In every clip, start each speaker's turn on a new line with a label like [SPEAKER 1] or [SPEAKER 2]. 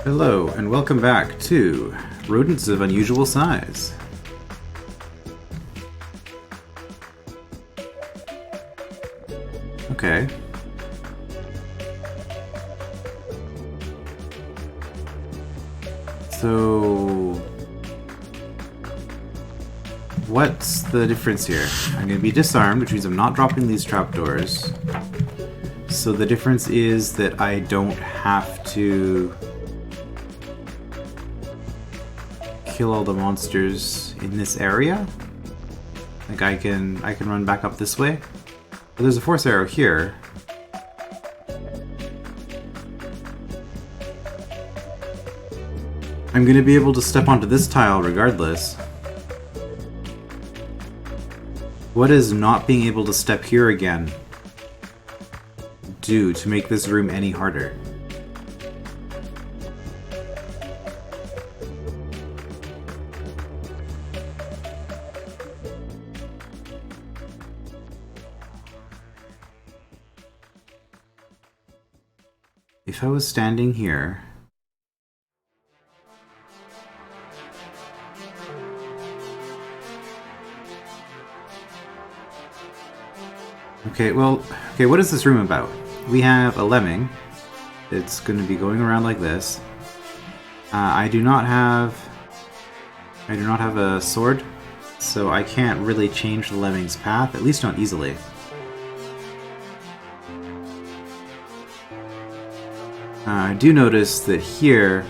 [SPEAKER 1] Hello, and welcome back to Rodents of Unusual Size. Okay. So, what's the difference here? I'm going to be disarmed, which means I'm not dropping these trapdoors. So the difference is that I don't have to kill all the monsters in this area. Like I can run back up this way. But there's a force arrow here. I'm gonna be able to step onto this tile regardless. What is not being able to step here again do to make this room any harder? If I was standing here, okay, what is this room about? We have a lemming. It's going to be going around like this. I do not have a sword, so I can't really change the lemming's path, at least not easily. I do notice that here,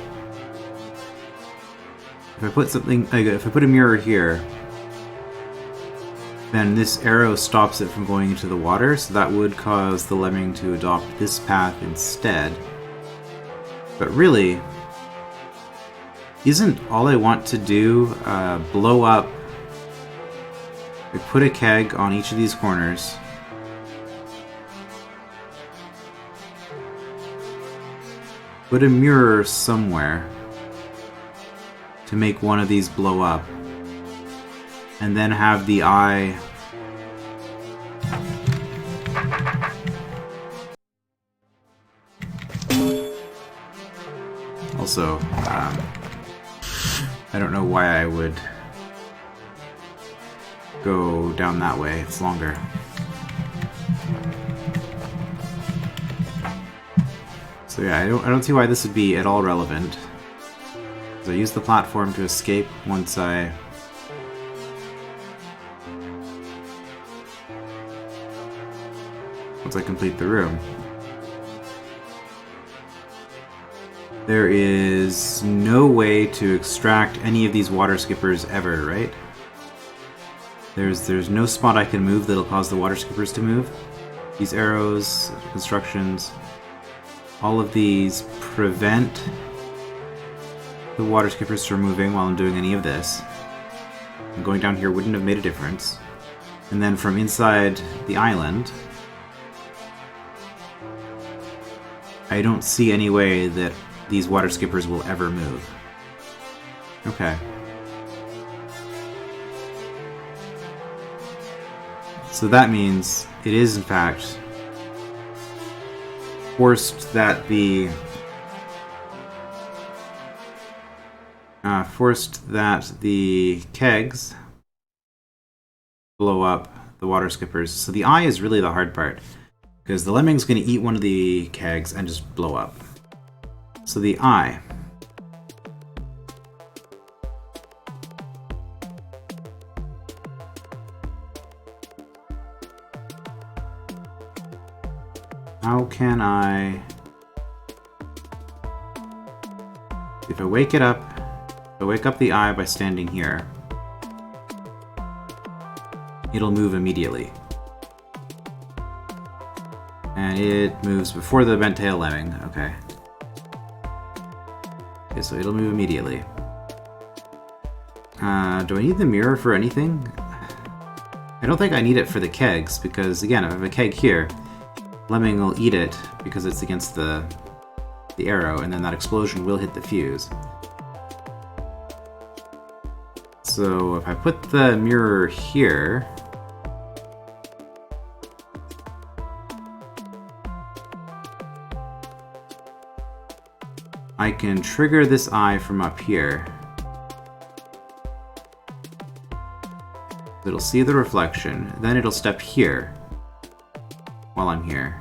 [SPEAKER 1] if I put a mirror here, then this arrow stops it from going into the water, so that would cause the lemming to adopt this path instead. But really, isn't all I want to do blow up, like put a keg on each of these corners, put a mirror somewhere to make one of these blow up, and then have the eye also, I don't know why I would go down that way, it's longer. So yeah, I don't see why this would be at all relevant. So I use the platform to escape once I complete the room. There is no way to extract any of these water skippers ever, right? There's no spot I can move that'll cause the water skippers to move. These arrows, constructions, all of these prevent the water skippers from moving while I'm doing any of this. And going down here wouldn't have made a difference. And then from inside the island, I don't see any way that these water skippers will ever move. Okay. So that means it is in fact forced that the kegs blow up the water skippers. So the eye is really the hard part, because the lemming's going to eat one of the kegs and just blow up. So the eye. How can I... If I wake it up, I wake up the eye by standing here, it'll move immediately. And it moves before the bent tail lemming, okay. Okay, so it'll move immediately. Do I need the mirror for anything? I don't think I need it for the kegs, because again, if I have a keg here, lemming will eat it because it's against the arrow, and then that explosion will hit the fuse. So if I put the mirror here, I can trigger this eye from up here. It'll see the reflection, then it'll step here while I'm here.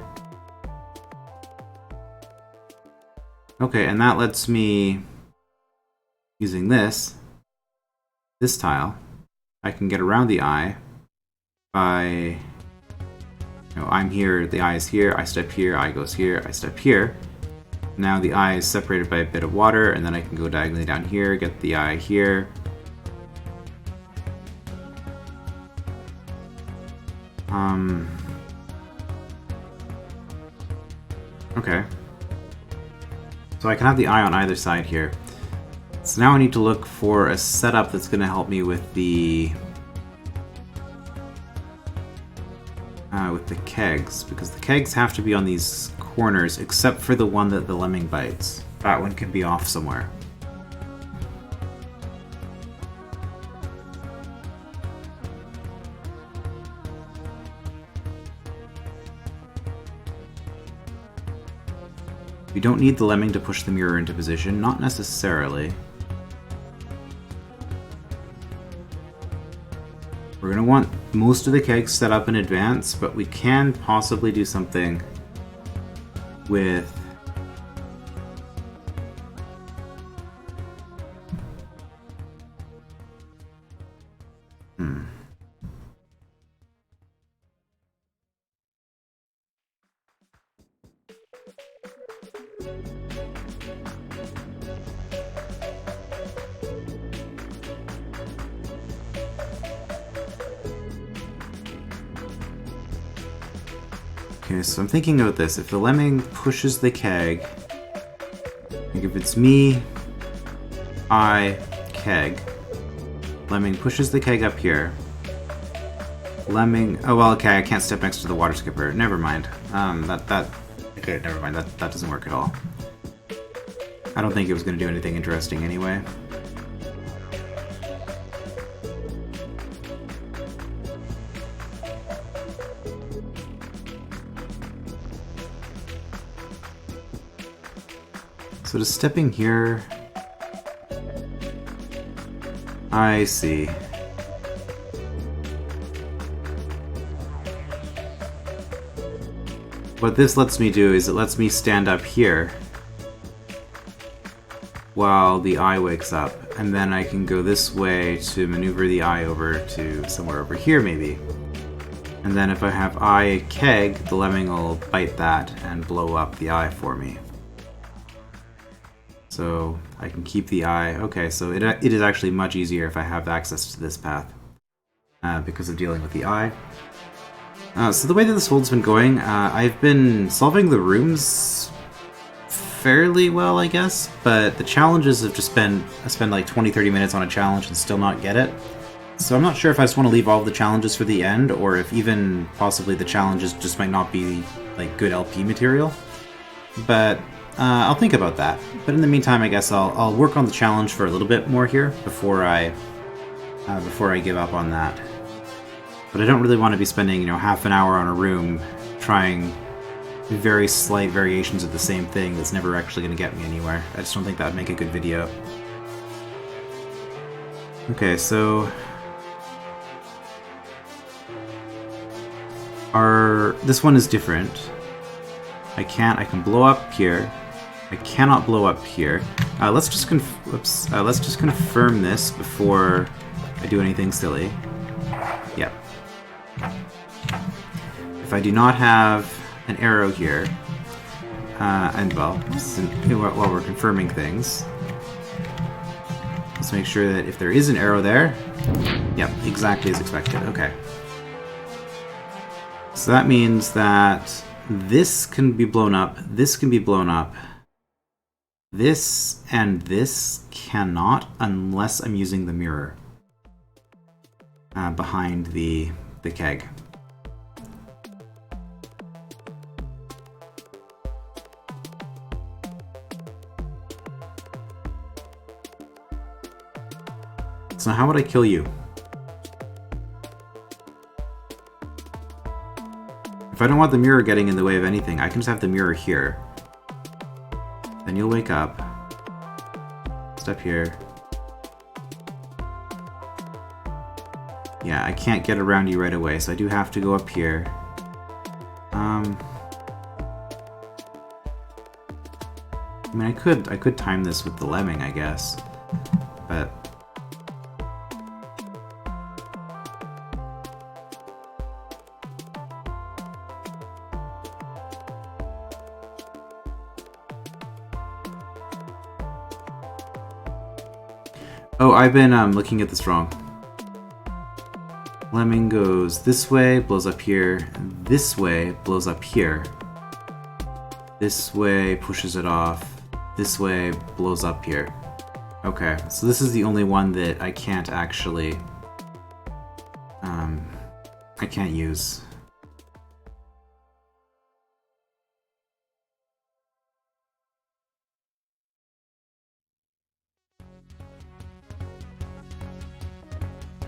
[SPEAKER 1] Okay, and that lets me, using this tile, I can get around the eye by, you know, I'm here, the eye is here, I step here, eye goes here, I step here. Now the eye is separated by a bit of water, and then I can go diagonally down here, get the eye here. Okay. So I can have the eye on either side here. So now I need to look for a setup that's going to help me with the kegs, because the kegs have to be on these corners, except for the one that the lemming bites. That one can be off somewhere. We don't need the lemming to push the mirror into position, not necessarily. We're going to want most of the kegs set up in advance, but we can possibly do something with Okay, so I'm thinking about this. If the lemming pushes the keg, like if it's me, keg, lemming pushes the keg up here. Lemming, oh well, okay, I can't step next to the water skipper. Never mind. Okay, never mind. That doesn't work at all. I don't think it was going to do anything interesting anyway. So just stepping here... I see. What this lets me do is it lets me stand up here while the eye wakes up, and then I can go this way to maneuver the eye over to somewhere over here maybe. And then if I have eye keg, the lemming will bite that and blow up the eye for me. So I can keep the eye. Okay, so it is actually much easier if I have access to this path because of dealing with the eye. So the way that this hold's been going, I've been solving the rooms fairly well, I guess, but the challenges have just been, I spend like 20-30 minutes on a challenge and still not get it. So I'm not sure if I just want to leave all of the challenges for the end, or if even possibly the challenges just might not be like good LP material. But I'll think about that. But in the meantime, I guess I'll work on the challenge for a little bit more here before I give up on that. But I don't really want to be spending, half an hour on a room trying very slight variations of the same thing that's never actually going to get me anywhere. I just don't think that would make a good video. Okay, so this one is different. I can blow up here. I cannot blow up here. Let's just confirm this before I do anything silly. Yep. If I do not have an arrow here, and well, while we're confirming things, let's make sure that if there is an arrow there, yep, exactly as expected. Okay. So that means that this can be blown up, this can be blown up, this and this cannot unless I'm using the mirror behind the keg. So how would I kill you? If I don't want the mirror getting in the way of anything, I can just have the mirror here. Then you'll wake up. step here. Yeah, I can't get around you right away, so I do have to go up here. I mean, I could time this with the lemming, I guess, but oh, I've been looking at this wrong. Lemming goes this way, blows up here. This way, blows up here. This way, pushes it off. This way, blows up here. Okay, so this is the only one that I can't actually... I can't use.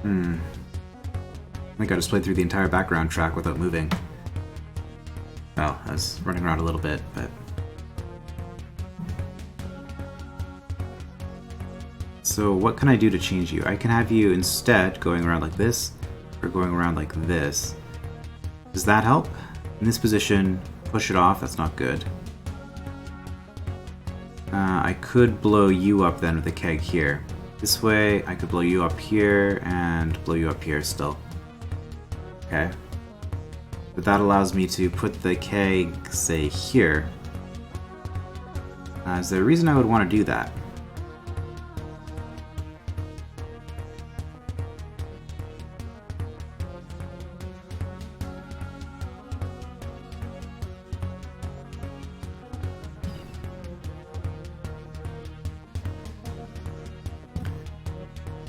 [SPEAKER 1] I think I just played through the entire background track without moving. Well, I was running around a little bit, but... So what can I do to change you? I can have you instead going around like this, or going around like this. Does that help? In this position, push it off, that's not good. I could blow you up then with the keg here. This way, I could blow you up here, and blow you up here still. Okay. But that allows me to put the keg, say, here. Is there a reason I would want to do that?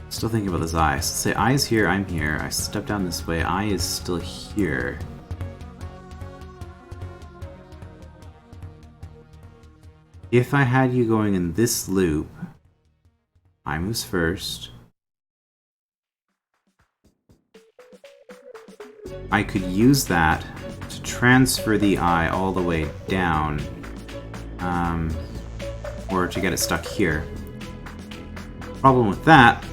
[SPEAKER 1] Still thinking about this eye. So say eye is here, I'm here. I step down this way, eye is still here. If I had you going in this loop, eye moves first. I could use that to transfer the eye all the way down, or to get it stuck here. Problem with that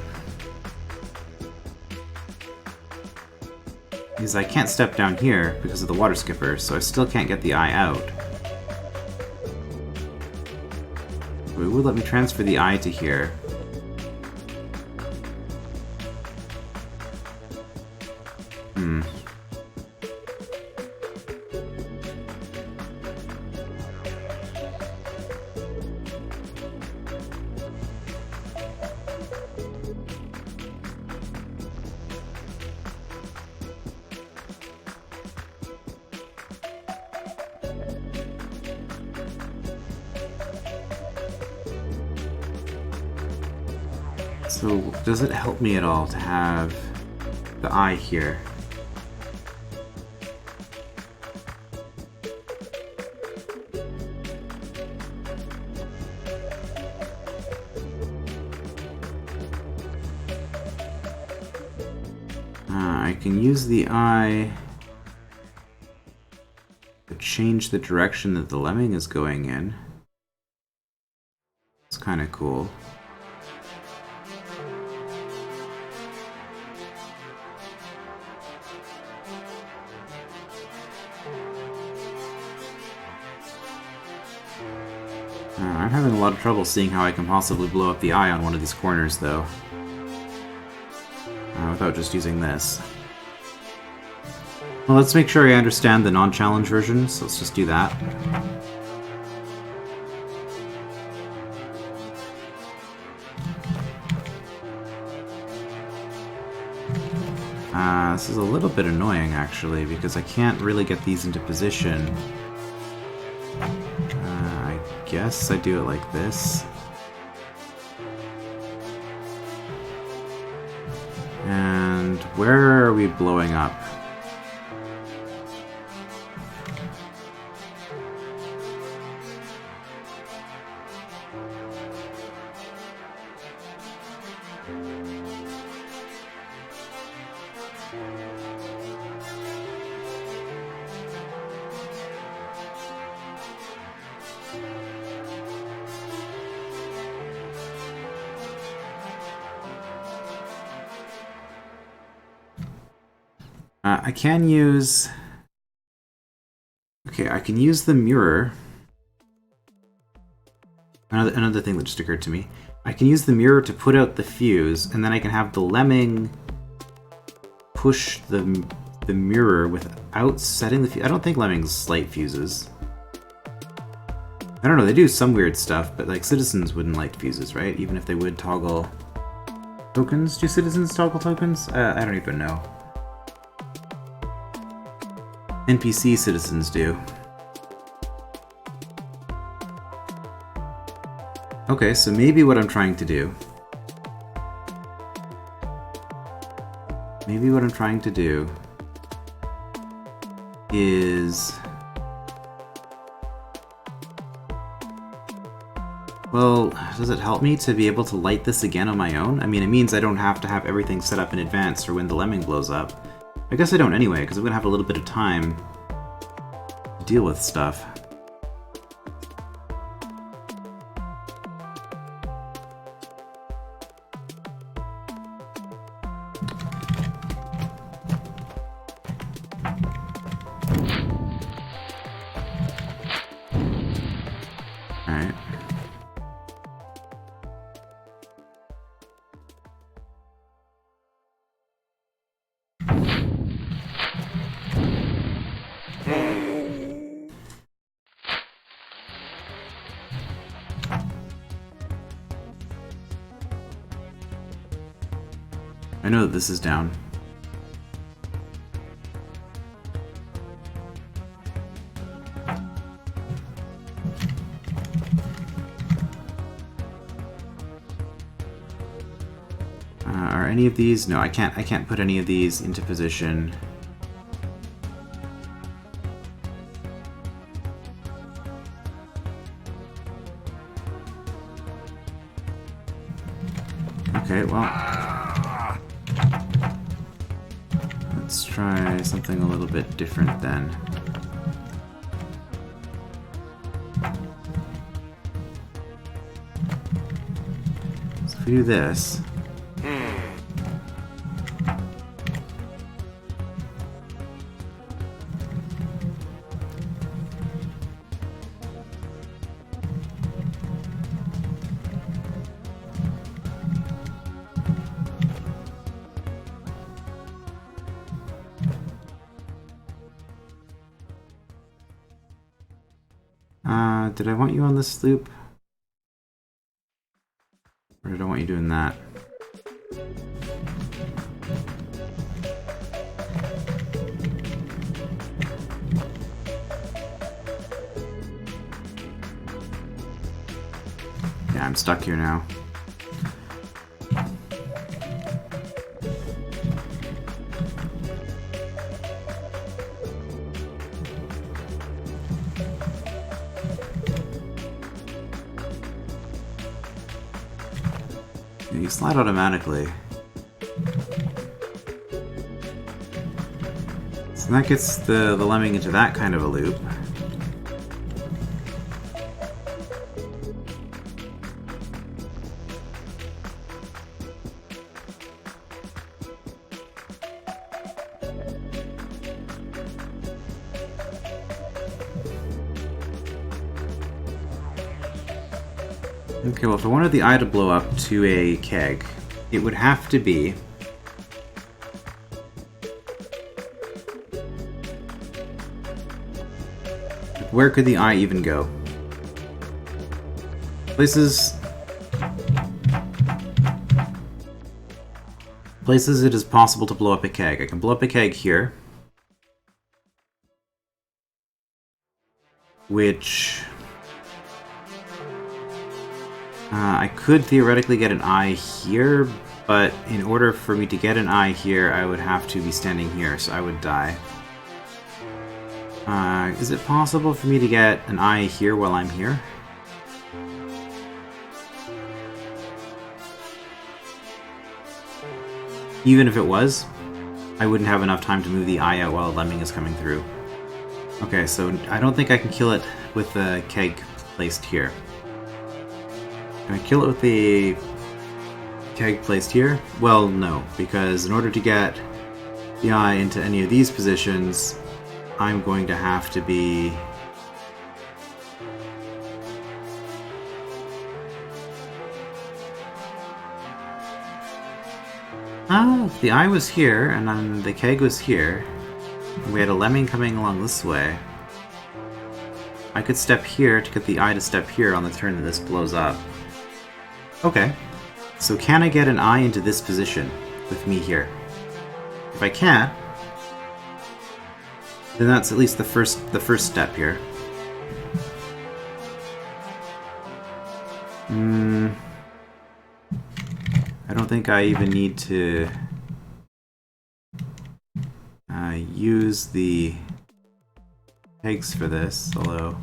[SPEAKER 1] is I can't step down here because of the water skipper, so I still can't get the eye out. It would let me transfer the eye to here. So, does it help me at all to have the eye here? I can use the eye to change the direction that the lemming is going in. It's kind of cool. I'm having a lot of trouble seeing how I can possibly blow up the eye on one of these corners, though. Without just using this. Well, let's make sure I understand the non-challenge version, so let's just do that. This is a little bit annoying, actually, because I can't really get these into position. I guess I do it like this. And where are we blowing up? I can use... Okay, I can use the mirror. Another thing that just occurred to me. I can use the mirror to put out the fuse, and then I can have the lemming push the mirror without setting the fuse. I don't think lemmings light fuses. I don't know, they do some weird stuff, but like citizens wouldn't light fuses, right? Even if they would toggle tokens. Do citizens toggle tokens? I don't even know. NPC citizens do. Okay, so maybe what I'm trying to do... Maybe what I'm trying to do is... Well, does it help me to be able to light this again on my own? I mean, it means I don't have to have everything set up in advance for when the lemming blows up. I guess I don't anyway, because I'm going to have a little bit of time to deal with stuff. Alright. I know that this is down. Are any of these? No, I can't put any of these into position. Okay, well, let's try something a little bit different then. So if we do this, did I want you on this loop? Or did I want you doing that? Yeah, I'm stuck here now. You slide automatically. So that gets the lemming into that kind of a loop. Okay, well, if I wanted the eye to blow up to a keg, it would have to be... Where could the eye even go? Places it is possible to blow up a keg. I can blow up a keg here. Which... I could theoretically get an eye here, but in order for me to get an eye here, I would have to be standing here, so I would die. Is it possible for me to get an eye here while I'm here? Even if it was, I wouldn't have enough time to move the eye out while a lemming is coming through. Okay, so I don't think I can kill it with the keg placed here. Can I kill it with the keg placed here? Well, no, because in order to get the eye into any of these positions, I'm going to have to be... if the eye was here, and then the keg was here, and we had a lemming coming along this way, I could step here to get the eye to step here on the turn that this blows up. Okay, so can I get an eye into this position with me here? If I can, then that's at least the first step here. I don't think I even need to use the pegs for this, although...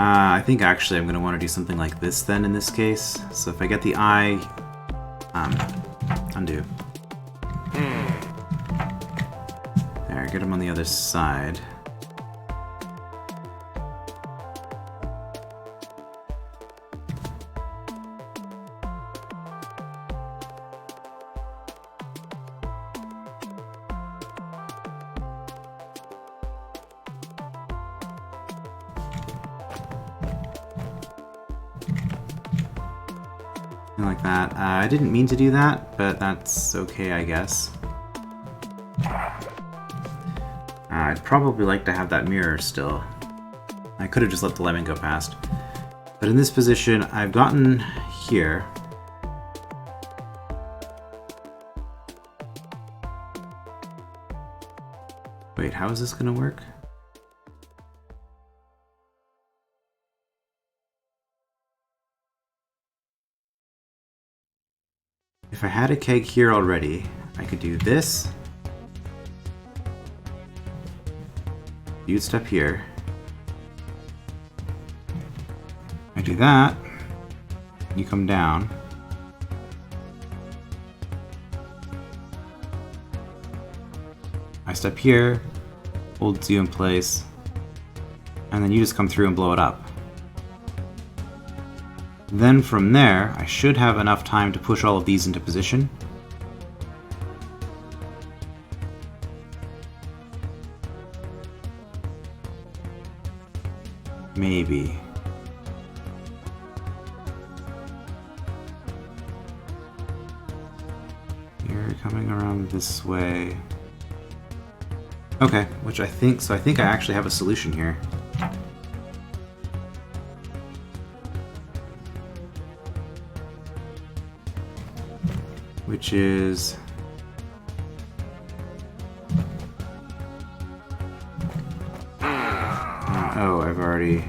[SPEAKER 1] I think actually I'm going to want to do something like this then in this case. So if I get the eye... undo. There, get him on the other side. Like that. I didn't mean to do that, but that's okay, I guess. I'd probably like to have that mirror still. I could have just let the lemming go past. But in this position, I've gotten here. Wait, how is this gonna work? If I had a keg here already, I could do this. You'd step here. I do that. You come down. I step here, hold you in place, and then you just come through and blow it up. Then from there, I should have enough time to push all of these into position. Maybe. You're coming around this way. Okay, which I think I actually have a solution here. Which is... oh, I've already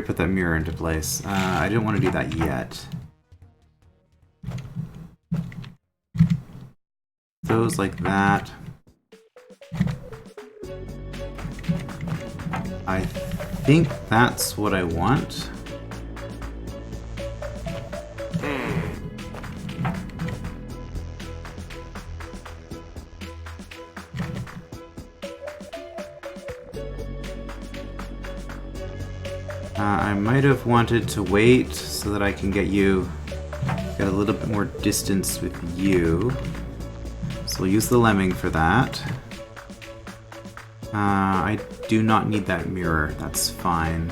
[SPEAKER 1] put that mirror into place. I didn't want to do that yet. Those like that. I think that's what I want. I might have wanted to wait so that I can get a little bit more distance with you. So we'll use the lemming for that. I do not need that mirror, that's fine.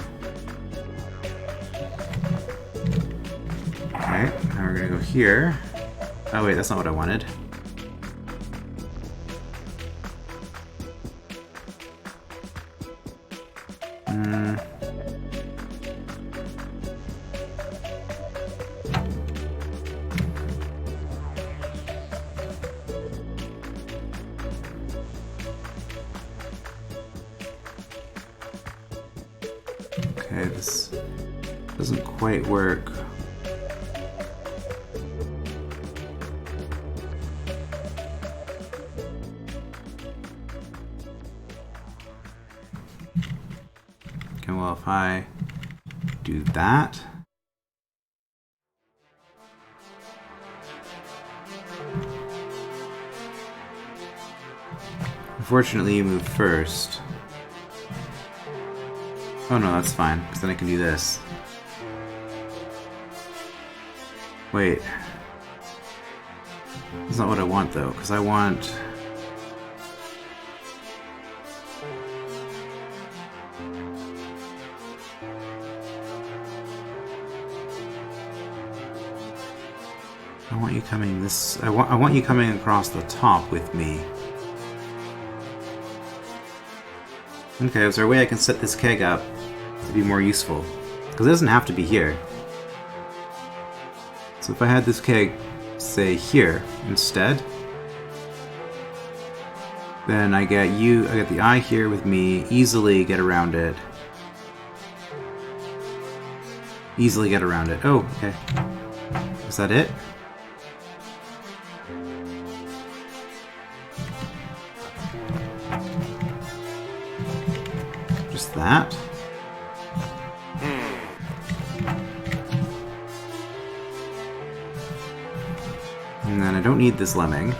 [SPEAKER 1] Okay, now we're gonna go here. Oh wait, that's not what I wanted. Okay, this doesn't quite work. Okay, well, if I do that, Unfortunately, you move first. Oh no, that's fine, because then I can do this. Wait. That's not what I want, though, because I want... I want you coming this... I want you coming across the top with me. Okay, is there a way I can set this keg up to be more useful? Because it doesn't have to be here. So if I had this keg, say, here instead, then I get the eye here with me, easily get around it. Easily get around it. Oh, okay. Is that it? Just that? And then I don't need this lemming.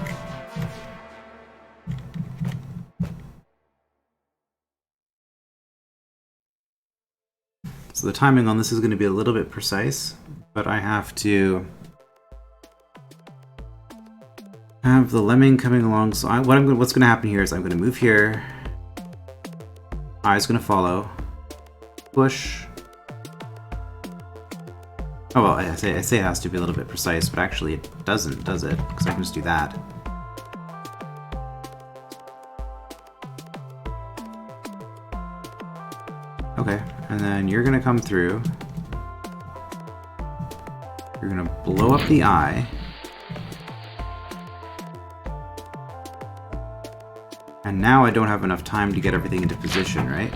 [SPEAKER 1] So the timing on this is going to be a little bit precise, but I have to have the lemming coming along. So what's going to happen here is I'm going to move here. Eye's going to follow. Push. Oh well, I say it has to be a little bit precise, but actually it doesn't, does it? Because I can just do that. Okay, and then you're gonna come through. You're gonna blow up the eye. And now I don't have enough time to get everything into position, right?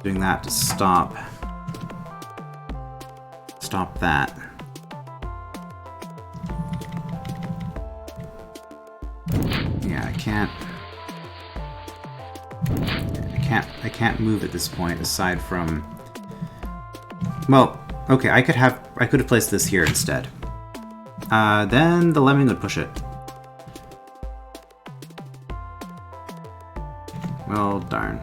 [SPEAKER 1] Doing that to stop that. Yeah, I can't move at this point aside from, well, okay, I could have placed this here instead. Then the lemming would push it. Well, darn.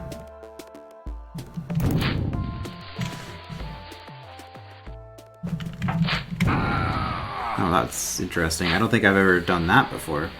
[SPEAKER 1] Oh, that's interesting. I don't think I've ever done that before.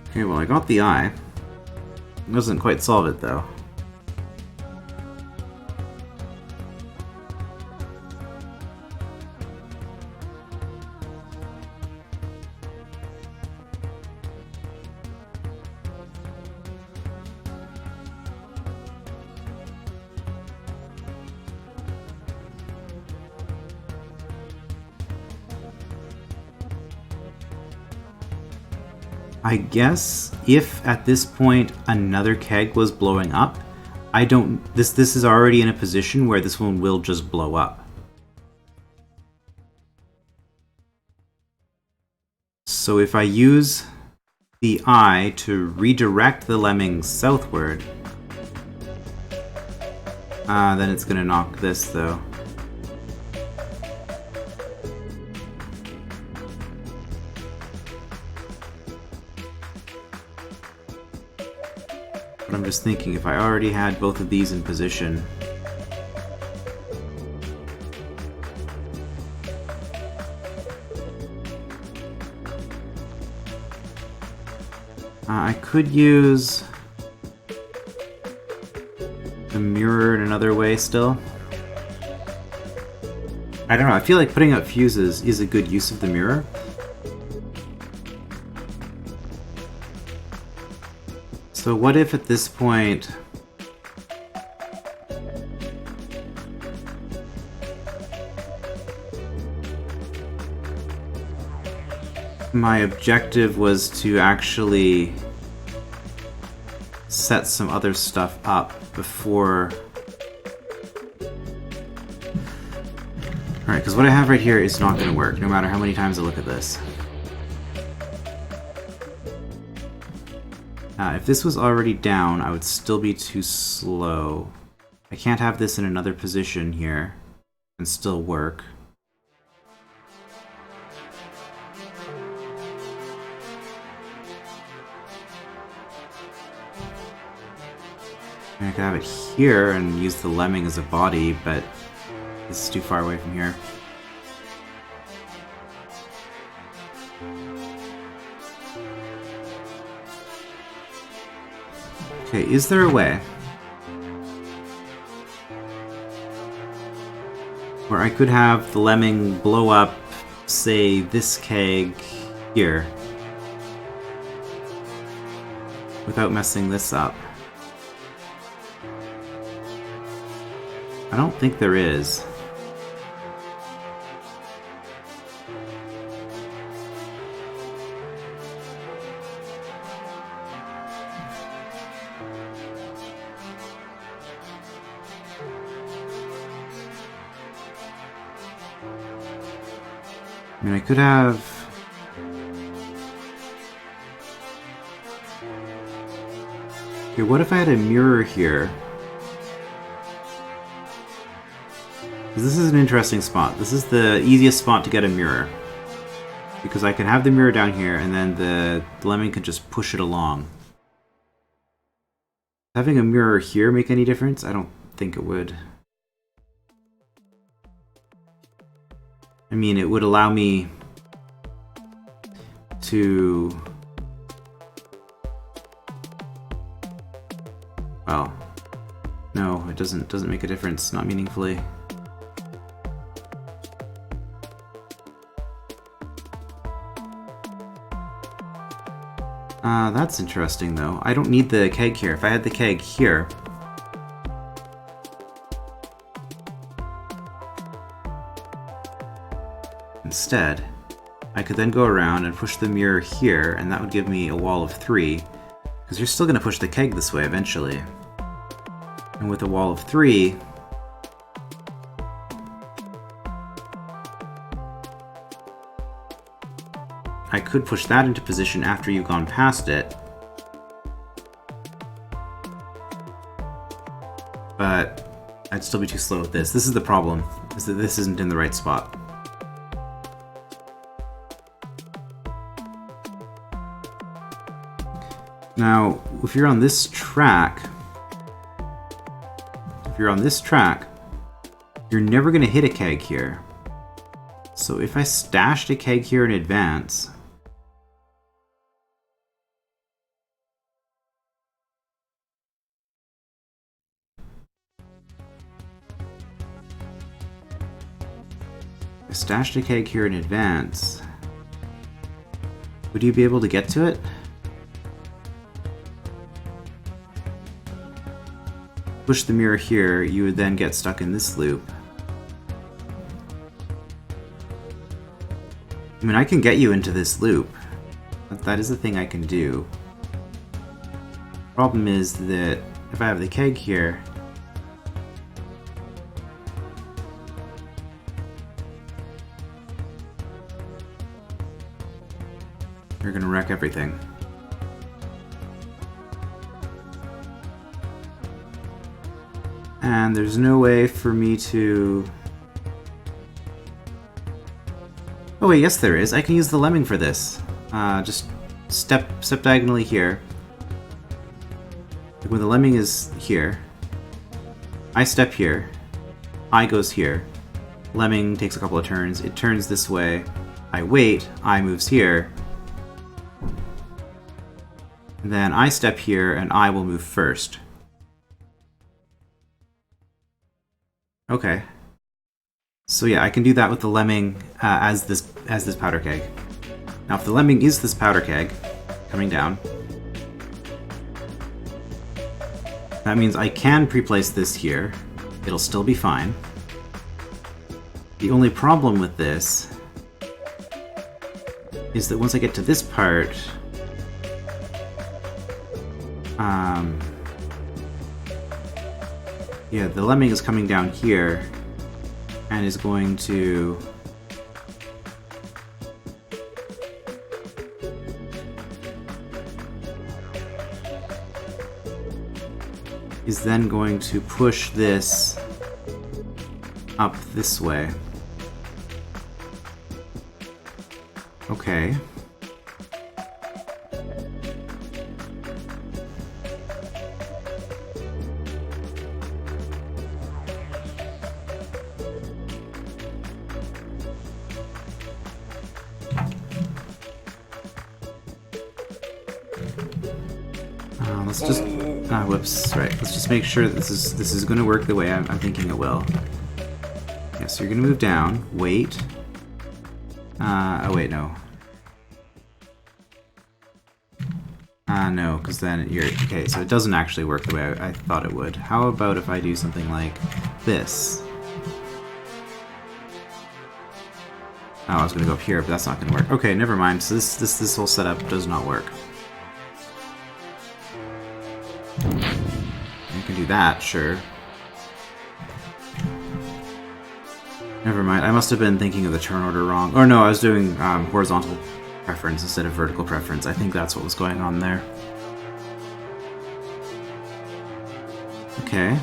[SPEAKER 1] Okay, well, I got the eye. It doesn't quite solve it, though. I guess if at this point another keg was blowing up, this is already in a position where this one will just blow up. So if I use the eye to redirect the lemming southward, then it's gonna knock this though. But I'm just thinking, if I already had both of these in position, I could use the mirror in another way still. I don't know, I feel like putting up fuses is a good use of the mirror. So what if at this point my objective was to actually set some other stuff up before... Alright, because what I have right here is not going to work, no matter how many times I look at this. If this was already down, I would still be too slow. I can't have this in another position here and still work. I could have it here and use the lemming as a body, but this is too far away from here. Okay, is there a way where I could have the lemming blow up, say, this keg here, without messing this up? I don't think there is. I mean, I could have... Okay, what if I had a mirror here? This is an interesting spot. This is the easiest spot to get a mirror. Because I can have the mirror down here, and then the lemming can just push it along. Having a mirror here make any difference? I don't think it would. I mean, it would allow me to... Well, no, it doesn't make a difference, not meaningfully. That's interesting, though. I don't need the keg here. If I had the keg here... Instead, I could then go around and push the mirror here, and that would give me a wall of 3, because you're still going to push the keg this way eventually. And with a wall of 3... I could push that into position after you've gone past it. But I'd still be too slow with this. This is the problem, is that this isn't in the right spot. Now, if you're on this track, you're never going to hit a keg here. So if I stashed a keg here in advance, would you be able to get to it? Push the mirror here, you would then get stuck in this loop. I mean, I can get you into this loop. That is a thing I can do. Problem is that if I have the keg here, you're gonna wreck everything. And there's no way for me to... Oh wait, yes there is. I can use the lemming for this. Just step diagonally here. Like when the lemming is here, I step here, I goes here, lemming takes a couple of turns, it turns this way, I wait, I moves here, and then I step here and I will move first. Okay. So yeah, I can do that with the lemming as this powder keg. Now if the lemming is this powder keg, coming down, that means I can pre-place this here. It'll still be fine. The only problem with this is that once I get to this part, yeah, the lemming is coming down here and is going to then going to push this up this way. Okay. Let's just whoops, right. Let's just make sure that this is going to work the way I'm thinking it will. Yeah, so you're going to move down, wait. Oh wait, no. No, because then you're... Okay, so it doesn't actually work the way I thought it would. How about if I do something like this? Oh, I was going to go up here, but that's not going to work. Okay, never mind. So this whole setup does not work. You can do that, sure. Never mind, I must have been thinking of the turn order wrong. Or no, I was doing horizontal preference instead of vertical preference. I think that's what was going on there. Okay.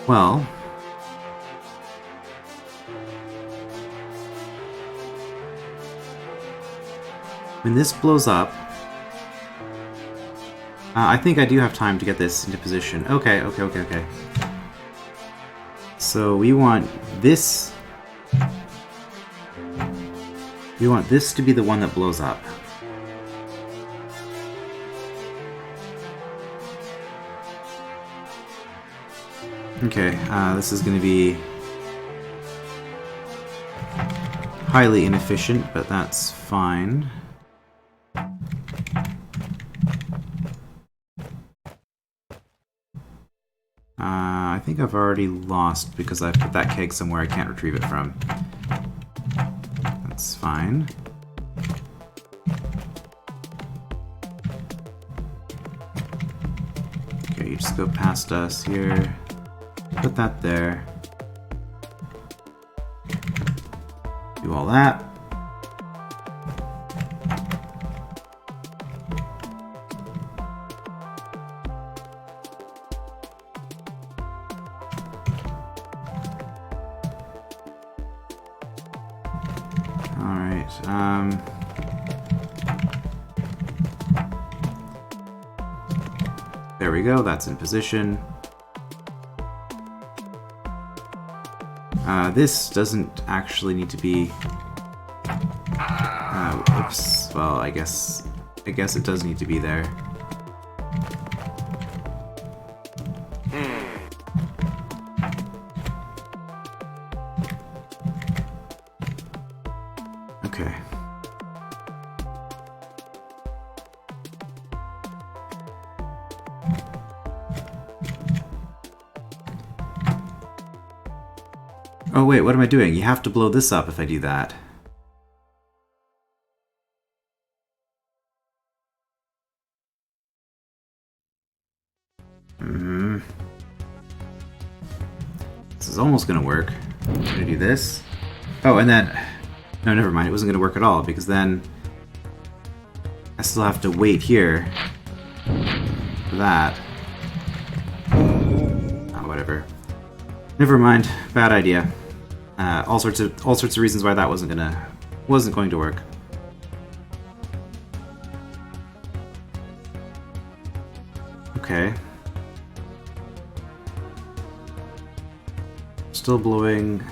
[SPEAKER 1] Well, when this blows up, I think I do have time to get this into position. Okay. So we want this... We want this to be the one that blows up. Okay, this is going to be highly inefficient, but that's fine. I think I've already lost because I put that keg somewhere I can't retrieve it from. That's fine. Okay, you just go past us here. Put that there. Do all that. There we go, that's in position. This doesn't actually need to be... oops. Well, I guess it does need to be there. Okay. Oh wait, what am I doing? You have to blow this up if I do that. This is almost gonna work. I'm gonna do this. Oh, and then... No, never mind. It wasn't gonna work at all, because then... I still have to wait here for that. Oh, whatever. Never mind. Bad idea. All sorts of reasons why that wasn't going to work. Okay. Still blowing.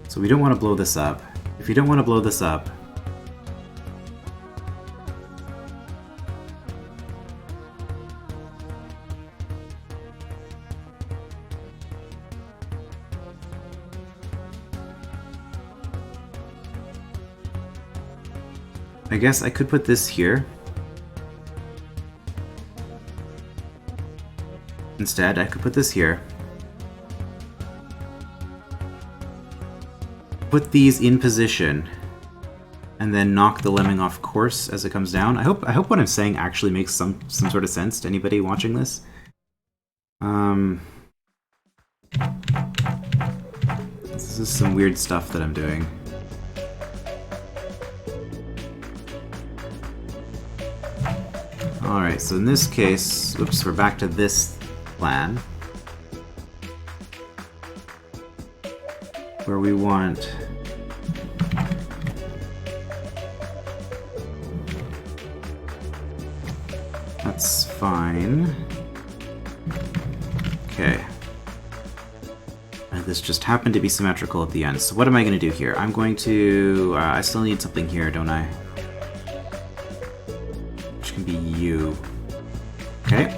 [SPEAKER 1] So we don't want to blow this up. If you don't want to blow this up, I guess I could put this here. instead. I could put this here. Put these in position, and then knock the lemming off course as it comes down. I hope what I'm saying actually makes some sort of sense to anybody watching this. This is some weird stuff that I'm doing. Alright, so in this case, oops, we're back to this plan. Where we want that's fine. Okay. And this just happened to be symmetrical at the end. So what am I going to do here? I'm going to... I still need something here, don't I? Which can be you. Okay.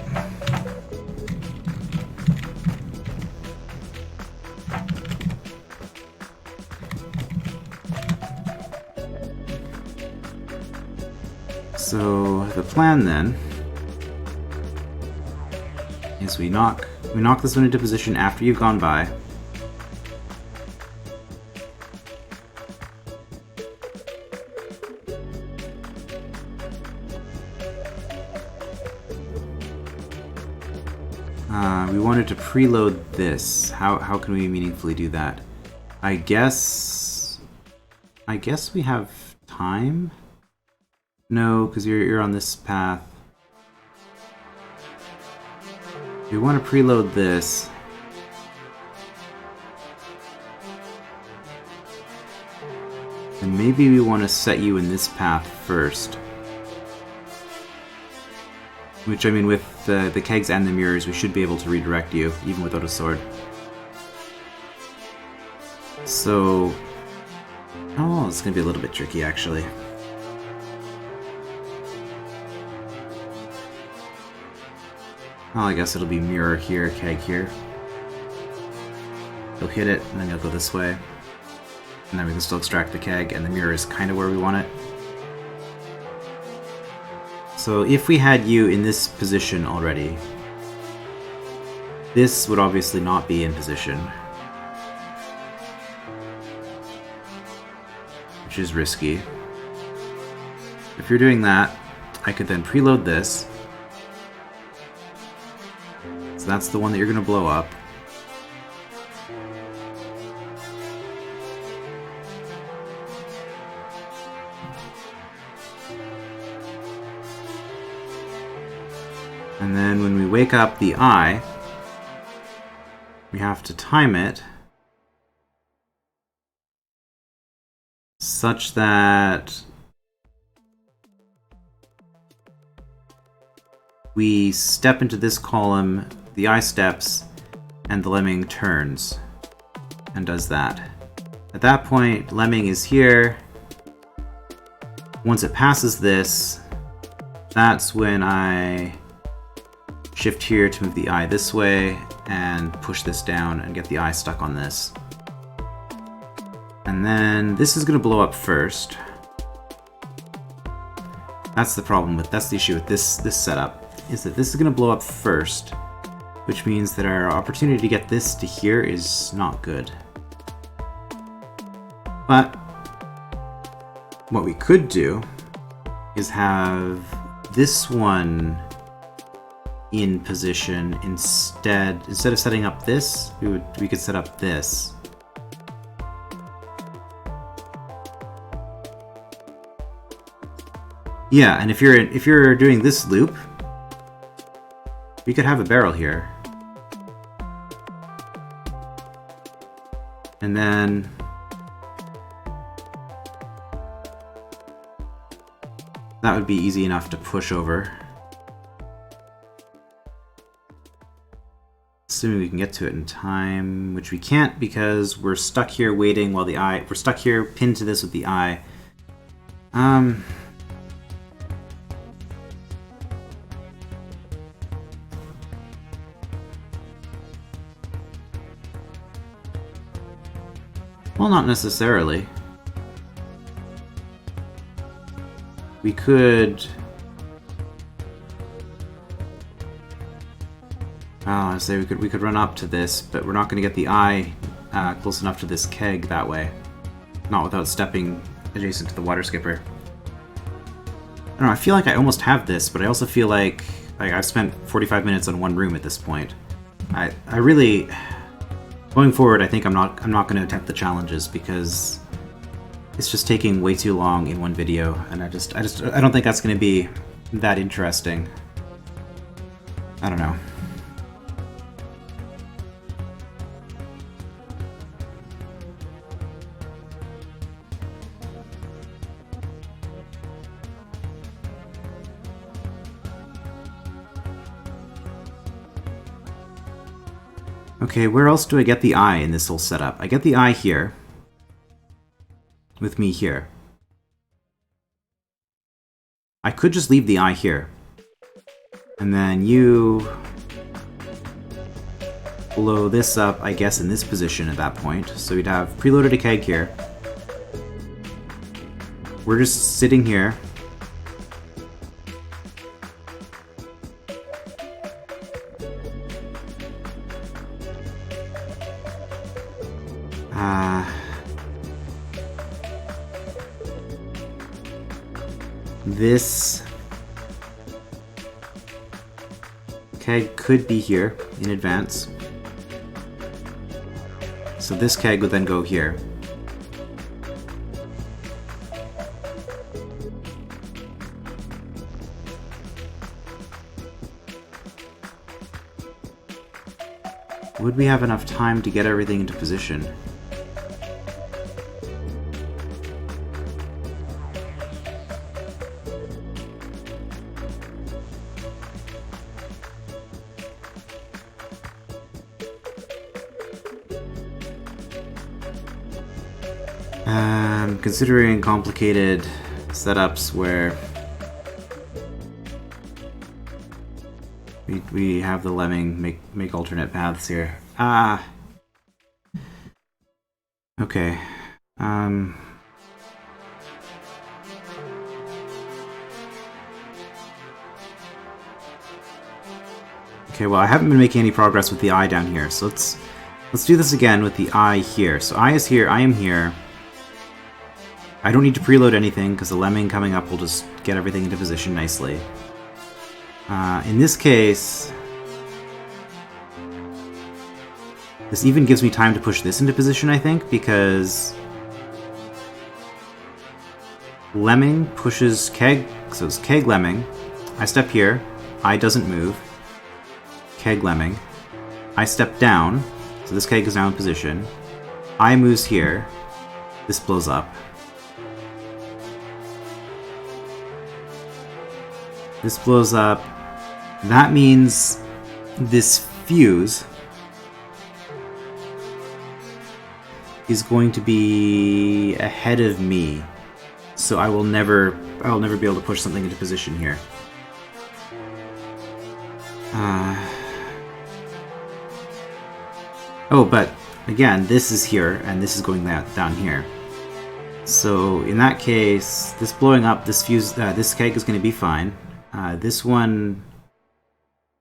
[SPEAKER 1] So the plan then is we knock this one into position after you've gone by. We wanted to preload this. How can we meaningfully do that? I guess we have time. No, because you're on this path. We want to preload this. And maybe we want to set you in this path first. Which, I mean, with the kegs and the mirrors, we should be able to redirect you, even without a sword. So... oh, it's going to be a little bit tricky, actually. Well, I guess it'll be mirror here, keg here. You'll hit it, and then you'll go this way. And then we can still extract the keg, and the mirror is kind of where we want it. So if we had you in this position already, this would obviously not be in position. Which is risky. If you're doing that, I could then preload this. So that's the one that you're going to blow up. And then when we wake up the eye, we have to time it such that we step into this column, the eye steps, and the lemming turns and does that. At that point, lemming is here. Once it passes this, that's when I shift here to move the eye this way and push this down and get the eye stuck on this. And then this is going to blow up first. That's the problem with, that's the issue with this setup, is that this is going to blow up first, which means that our opportunity to get this to here is not good. But what we could do is have this one in position instead of setting up this, we could set up this. Yeah, and if you're doing this loop, we could have a barrel here. And then that would be easy enough to push over. Assuming we can get to it in time, which we can't because we're stuck here waiting while we're stuck here pinned to this with the eye. Well, not necessarily. We could... oh, So we could run up to this, but we're not going to get the eye close enough to this keg that way. Not without stepping adjacent to the water skipper. I don't know, I feel like I almost have this, but I also feel like I've spent 45 minutes on one room at this point. I really... Going forward, I think I'm not going to attempt the challenges because it's just taking way too long in one video, and I don't think that's going to be that interesting. I don't know. Okay, where else do I get the eye in this whole setup? I get the eye here. With me here. I could just leave the eye here. And then you blow this up, I guess, in this position at that point. So we'd have preloaded a keg here. We're just sitting here. This keg could be here in advance. So this keg would then go here. Would we have enough time to get everything into position? Considering complicated setups where we have the lemming make alternate paths here. Okay. Okay, well, I haven't been making any progress with the eye down here, so let's do this again with the eye here. So eye is here, I am here. I don't need to preload anything, because the lemming coming up will just get everything into position nicely. In this case... This even gives me time to push this into position, I think, because... Lemming pushes keg, so it's keg lemming. I step here, eye doesn't move. Keg lemming. I step down, so this keg is now in position. Eye moves here. This blows up. This blows up. That means this fuse is going to be ahead of me. So I will never be able to push something into position here. Oh, but again, this is here and this is going down here. So in that case, this blowing up, this fuse, this keg is going to be fine. This one...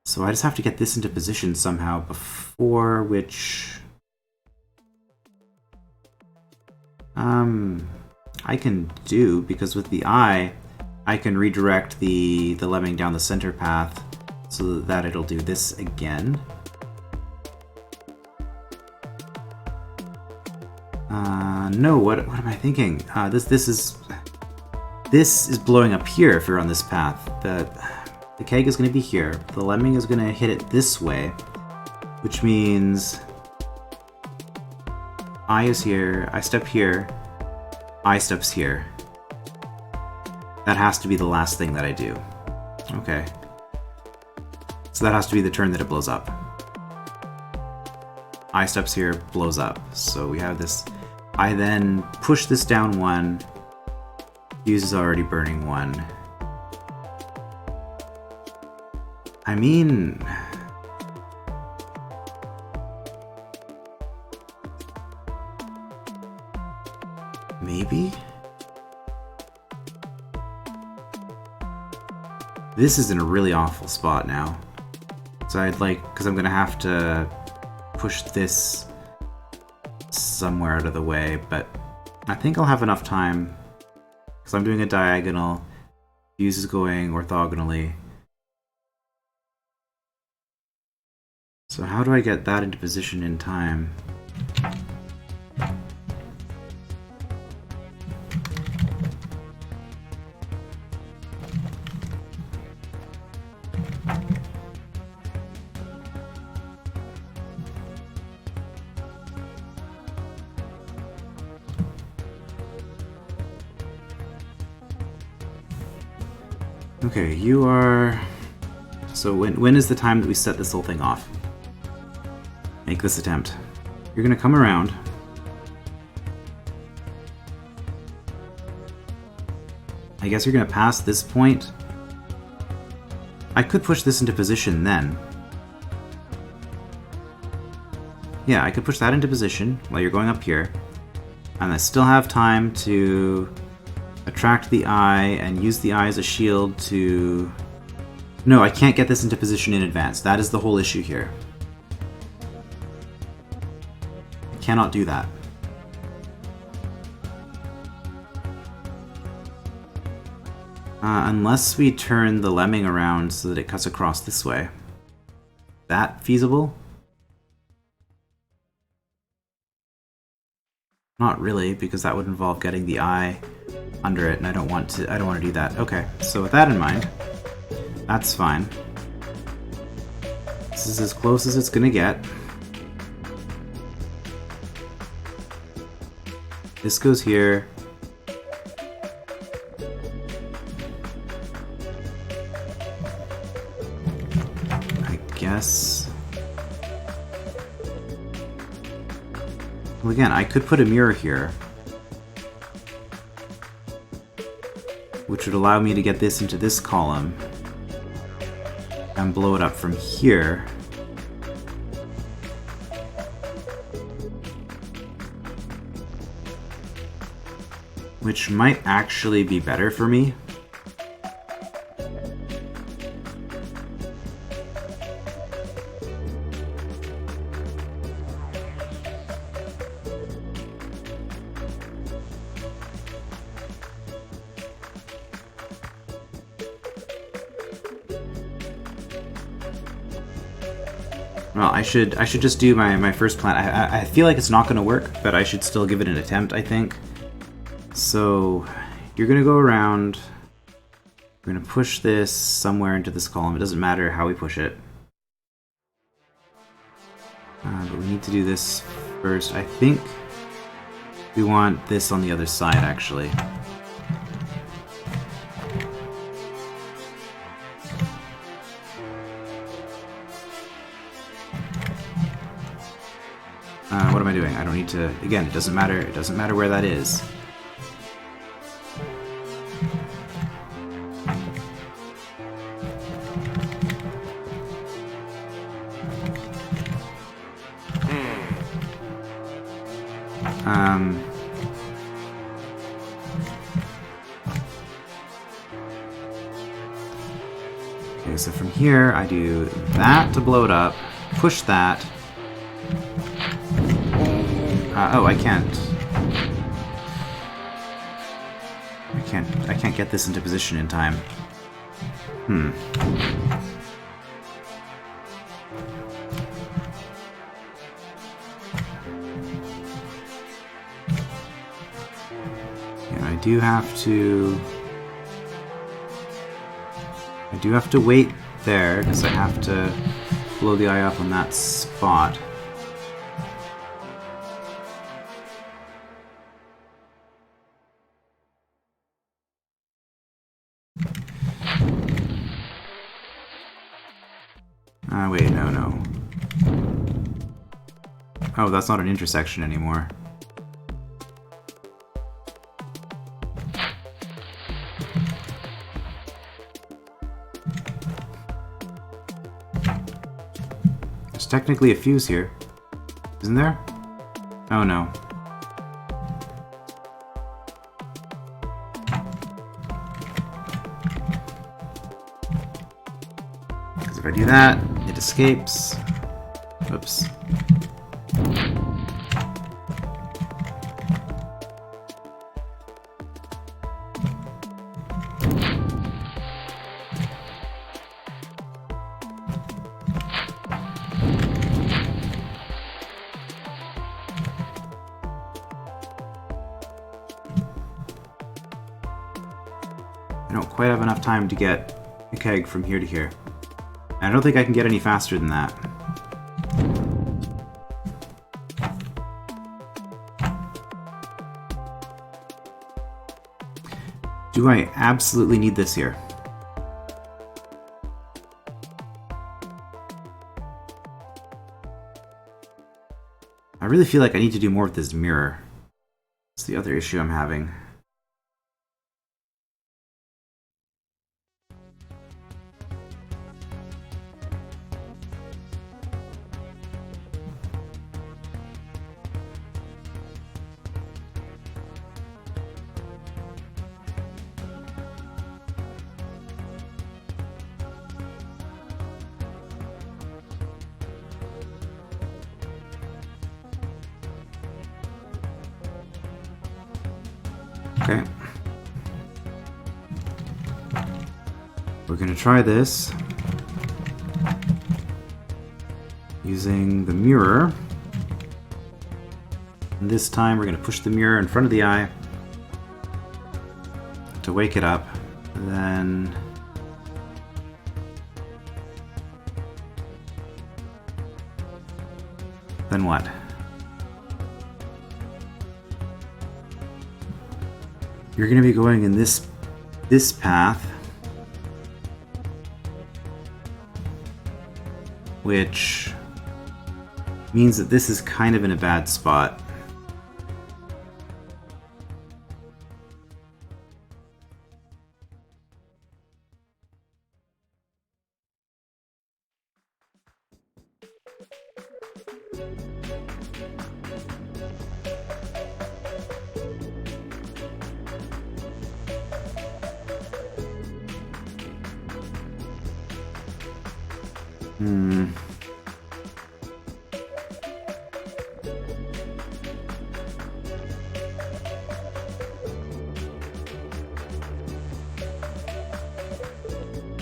[SPEAKER 1] So I just have to get this into position somehow before which... I can do, because with the eye, I can redirect the lemming down the center path so that it'll do this again. No, what am I thinking? This is blowing up here if you're on this path. The keg is going to be here. The lemming is going to hit it this way, which means I is here, I step here, I steps here. That has to be the last thing that I do. Okay. So that has to be the turn that it blows up. I steps here, blows up. So we have this. I then push this down one. Fuse is already burning one. I mean... Maybe? This is in a really awful spot now. So I'd like, because I'm gonna have to push this somewhere out of the way, but I think I'll have enough time because I'm doing a diagonal. Fuse is going orthogonally. So how do I get that into position in time? Okay, you are... So when is the time that we set this whole thing off? Make this attempt. You're gonna come around. I guess you're gonna pass this point. I could push this into position then. Yeah, I could push that into position while you're going up here. And I still have time to attract the eye and use the eye as a shield to... No, I can't get this into position in advance. That is the whole issue here. I cannot do that. Unless we turn the lemming around so that it cuts across this way. That feasible? Not really, because that would involve getting the eye under it, and I don't want to do that. Okay, so with that in mind, that's fine. This is as close as it's gonna get. This goes here. I guess. Well, again, I could put a mirror here, which would allow me to get this into this column and blow it up from here. Which might actually be better for me. Well, I should just do my first plan. I feel like it's not going to work, but I should still give it an attempt, I think. So, you're going to go around. We're going to push this somewhere into this column. It doesn't matter how we push it. But we need to do this first. I think we want this on the other side, actually. What am I doing? I don't need to... Again, it doesn't matter. It doesn't matter where that is. Okay, so from here, I do that to blow it up, push that. Oh, I can't. I can't get this into position in time. Yeah, I do have to wait there because I have to blow the eye up on that spot. Wait, no. Oh, that's not an intersection anymore. There's technically a fuse here. Isn't there? Oh no. Because if I do that, it It escapes. Oops. I don't quite have enough time to get a keg from here to here. I don't think I can get any faster than that. Do I absolutely need this here? I really feel like I need to do more with this mirror. That's the other issue I'm having. Okay. We're gonna try this using the mirror. And this time we're gonna push the mirror in front of the eye to wake it up. Then what? You're going to be going in this path, which means that this is kind of in a bad spot.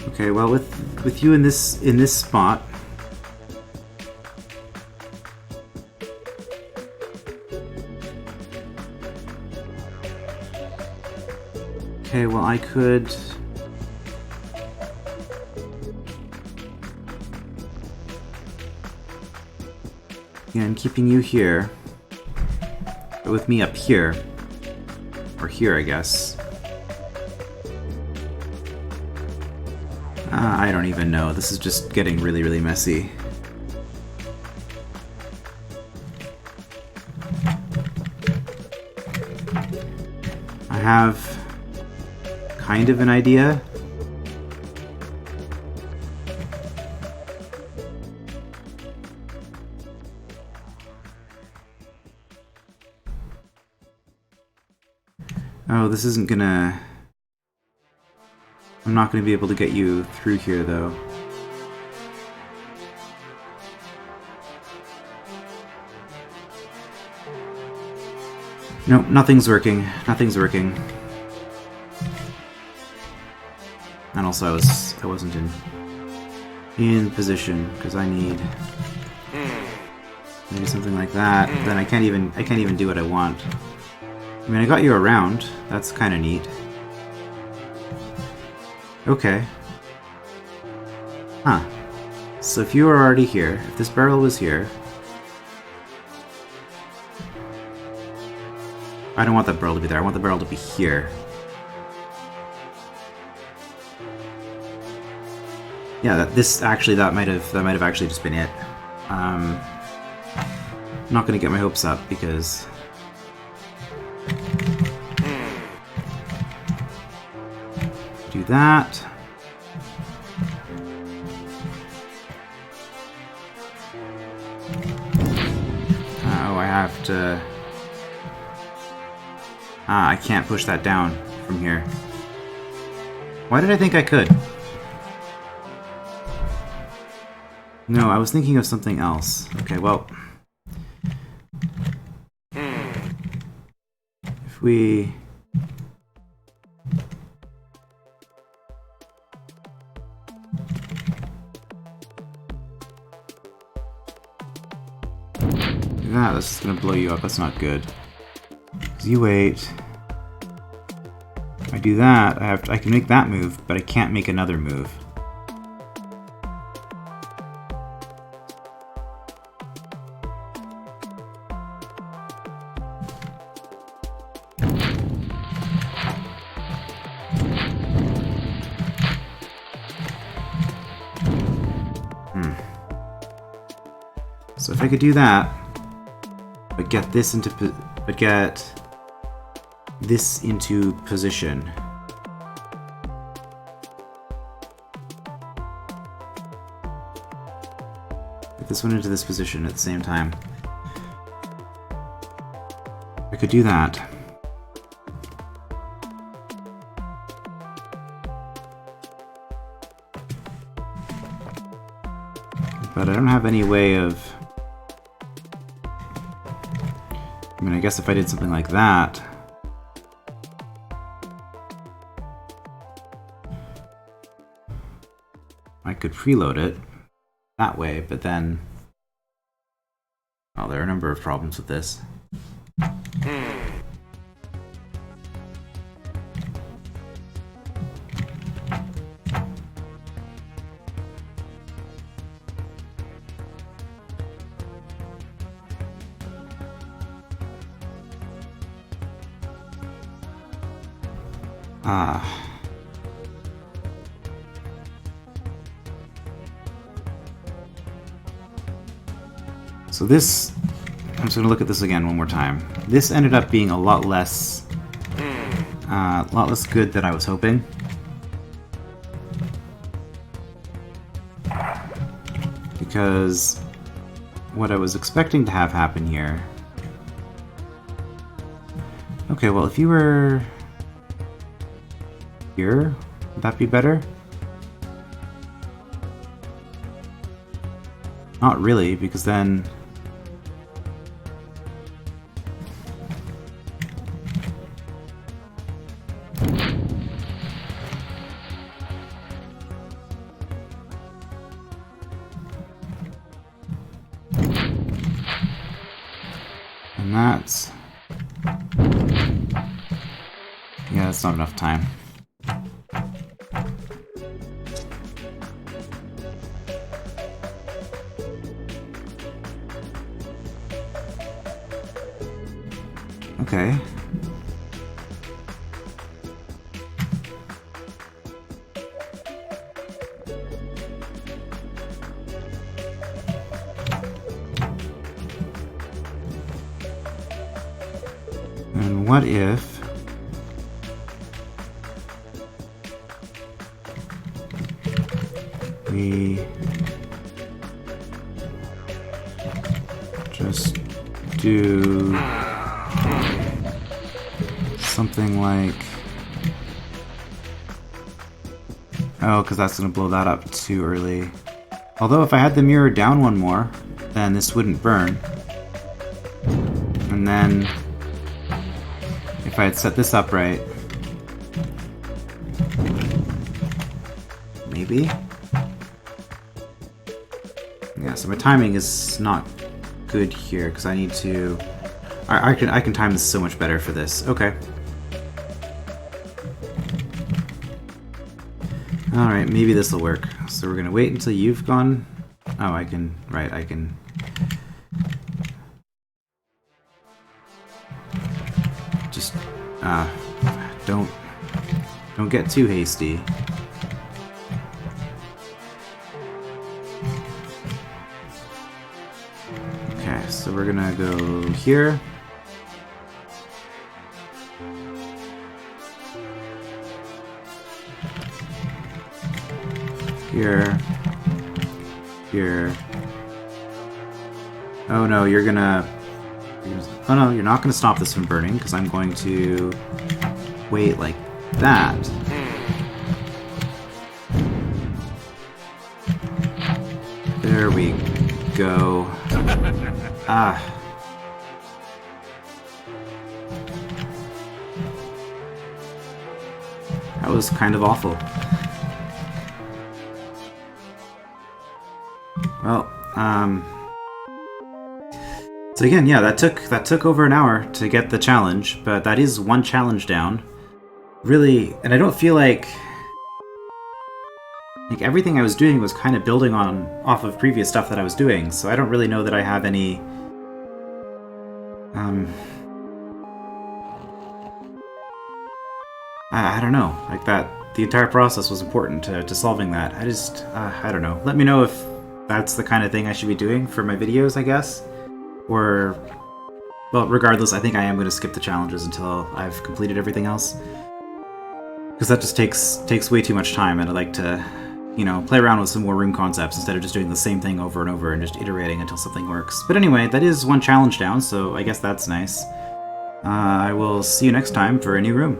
[SPEAKER 1] Okay, well, with you in this spot, okay, well, I could. Again, keeping you here, but with me up here, or here, I guess. I don't even know. This is just getting really, really messy. I have kind of an idea. Oh, this isn't gonna... I'm not gonna be able to get you through here, though. Nope, nothing's working. Nothing's working. And also, I wasn't in position because I need maybe something like that. Then I can't even do what I want. I mean, I got you around. That's kind of neat. Okay. Huh. So if you were already here, if this barrel was here... I don't want that barrel to be there, I want the barrel to be here. Yeah, that might have actually just been it. I'm not gonna get my hopes up because... do that. Oh, I have to... I can't push that down from here. Why did I think I could? No, I was thinking of something else. Okay, well... If we... That's just gonna blow you up. That's not good. 'Cause you wait. If I do that, I can make that move, but I can't make another move. So if I could do that, but get this into position. Get this one into this position at the same time. I could do that. But I don't have any way of... I mean, I guess if I did something like that... I could preload it that way, but then... Well, there are a number of problems with this. So this, I'm just going to look at this again one more time. This ended up being a lot less good than I was hoping. Because what I was expecting to have happen here... Okay, well if you were... here, would that be better? Not really, because then... And that's... Yeah, that's not enough time. Okay. And what if we just do something like... Oh, because that's going to blow that up too early. Although if I had the mirror down one more, then this wouldn't burn. And then if I had set this up right, maybe? Yeah, so my timing is not good here because I need to... I can time this so much better for this. Okay. Alright, maybe this will work. So we're gonna wait until you've gone... Oh, I can... Right, I can... Just... Don't get too hasty. Okay, so we're gonna go here. Here. Here. Oh no, you're gonna... Oh no, you're not gonna stop this from burning, because I'm going to wait like that. There we go. Ah. That was kind of awful. Well, so again, yeah, that took over an hour to get the challenge, but that is one challenge down. Really, and I don't feel like everything I was doing was kind of building off of previous stuff that I was doing, so I don't really know that I have any I don't know, like that the entire process was important to solving that. I don't know. Let me know if that's the kind of thing I should be doing for my videos, I guess. Or, well, regardless, I think I am going to skip the challenges until I've completed everything else. Because that just takes way too much time, and I'd like to, you know, play around with some more room concepts instead of just doing the same thing over and over and just iterating until something works. But anyway, that is one challenge down, so I guess that's nice. I will see you next time for a new room.